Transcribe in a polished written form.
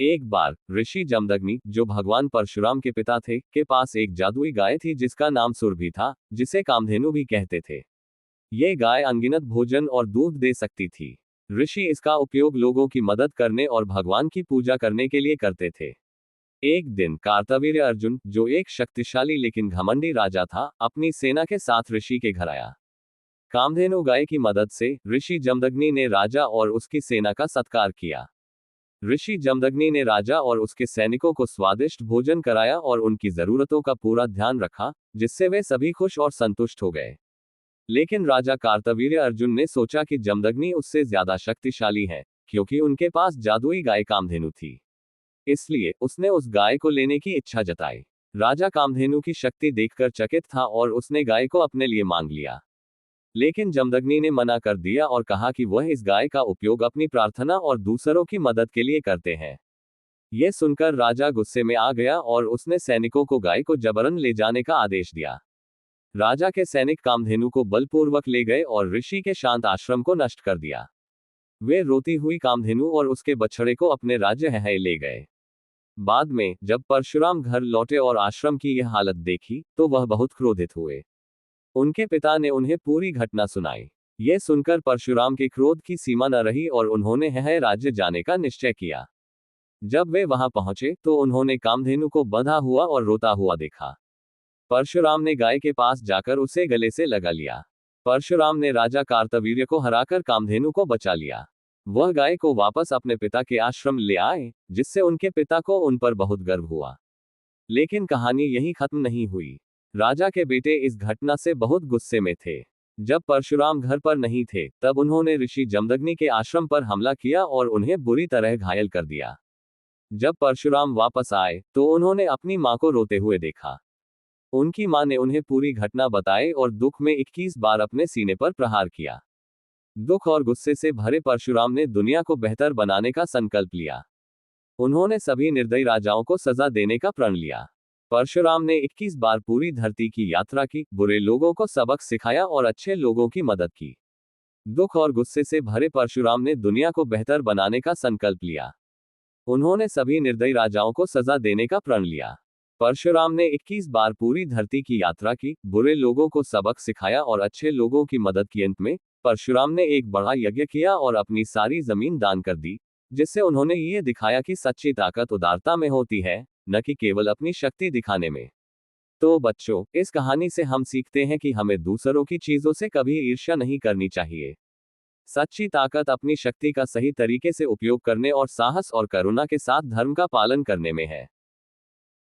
एक बार ऋषि जमदग्नि, जो भगवान परशुराम के पिता थे, के पास एक जादुई गाय थी जिसका नाम सुरभि था, जिसे कामधेनु भी कहते थे। ये गाय अनगिनत भोजन और दूध दे सकती थी। ऋषि इसका उपयोग लोगों की मदद करने और भगवान की पूजा करने के लिए करते थे। एक दिन कार्तवीर्य अर्जुन, जो एक शक्तिशाली लेकिन घमंडी राजा था, अपनी सेना के साथ ऋषि के घर आया। कामधेनु गाय की मदद से ऋषि जमदग्नि ने राजा और उसकी सेना का सत्कार किया। ऋषि जमदग्नि ने राजा और उसके सैनिकों को स्वादिष्ट भोजन कराया और उनकी जरूरतों का पूरा ध्यान रखा, जिससे वे सभी खुश और संतुष्ट हो गए। लेकिन राजा कार्तवीर्य अर्जुन ने सोचा कि जमदग्नि उससे ज्यादा शक्तिशाली है, क्योंकि उनके पास जादुई गाय कामधेनु थी। इसलिए उसने उस गाय को लेने की इच्छा जताई। राजा कामधेनु की शक्ति देखकर चकित था और उसने गाय को अपने लिए मांग लिया। लेकिन जमदग्नि ने मना कर दिया और कहा कि वह इस गाय का उपयोग अपनी प्रार्थना और दूसरों की मदद के लिए करते हैं। यह सुनकर राजा गुस्से में आ गया और उसने सैनिकों को गाय को जबरन ले जाने का आदेश दिया। राजा के सैनिक कामधेनु को बलपूर्वक ले गए और ऋषि के शांत आश्रम को नष्ट कर दिया। वे रोती हुई कामधेनु और उसके बछड़े को अपने राज्य है ले गए। बाद में जब परशुराम घर लौटे और आश्रम की यह हालत देखी, तो वह बहुत क्रोधित हुए। उनके पिता ने उन्हें पूरी घटना सुनाई। यह सुनकर परशुराम के क्रोध की सीमा न रही और उन्होंने है राज्य जाने का निश्चय किया। जब वे वहां पहुंचे तो उन्होंने कामधेनु को बंधा हुआ और रोता हुआ देखा। परशुराम ने गाय के पास जाकर उसे गले से लगा लिया। परशुराम ने राजा कार्तवीर्य को हराकर कामधेनु को बचा लिया। वह गाय को वापस अपने पिता के आश्रम ले आए, जिससे उनके पिता को उन पर बहुत गर्व हुआ। लेकिन कहानी यहीं खत्म नहीं हुई। राजा के बेटे इस घटना से बहुत गुस्से में थे। जब परशुराम घर पर नहीं थे, तब उन्होंने ऋषि जमदग्नि के आश्रम पर हमला किया और उन्हें बुरी तरह घायल कर दिया। जब परशुराम वापस आए तो उन्होंने अपनी मां को रोते हुए देखा। उनकी मां ने उन्हें पूरी घटना बताई और दुख में 21 बार अपने सीने पर प्रहार किया। दुख और गुस्से से भरे परशुराम ने दुनिया को बेहतर बनाने का संकल्प लिया। उन्होंने सभी निर्दयी राजाओं को सजा देने का प्रण लिया। परशुराम ने 21 बार पूरी धरती की यात्रा की, बुरे लोगों को सबक सिखाया और अच्छे लोगों की मदद की। दुख और गुस्से से भरे परशुराम ने दुनिया को बेहतर बनाने का संकल्प लिया। उन्होंने सभी निर्दयी राजाओं को सजा देने का प्रण लिया। परशुराम ने 21 बार पूरी धरती की यात्रा की, बुरे लोगों को सबक सिखाया और अच्छे लोगों की मदद की। अंत में परशुराम ने एक बड़ा यज्ञ किया और अपनी सारी जमीन दान कर दी, जिससे उन्होंने ये दिखाया कि सच्ची ताकत उदारता में होती है, न कि केवल अपनी शक्ति दिखाने में। तो बच्चों, इस कहानी से हम सीखते हैं कि हमें दूसरों की चीजों से कभी ईर्ष्या नहीं करनी चाहिए। सच्ची ताकत अपनी शक्ति का सही तरीके से उपयोग करने और साहस और करुणा के साथ धर्म का पालन करने में है।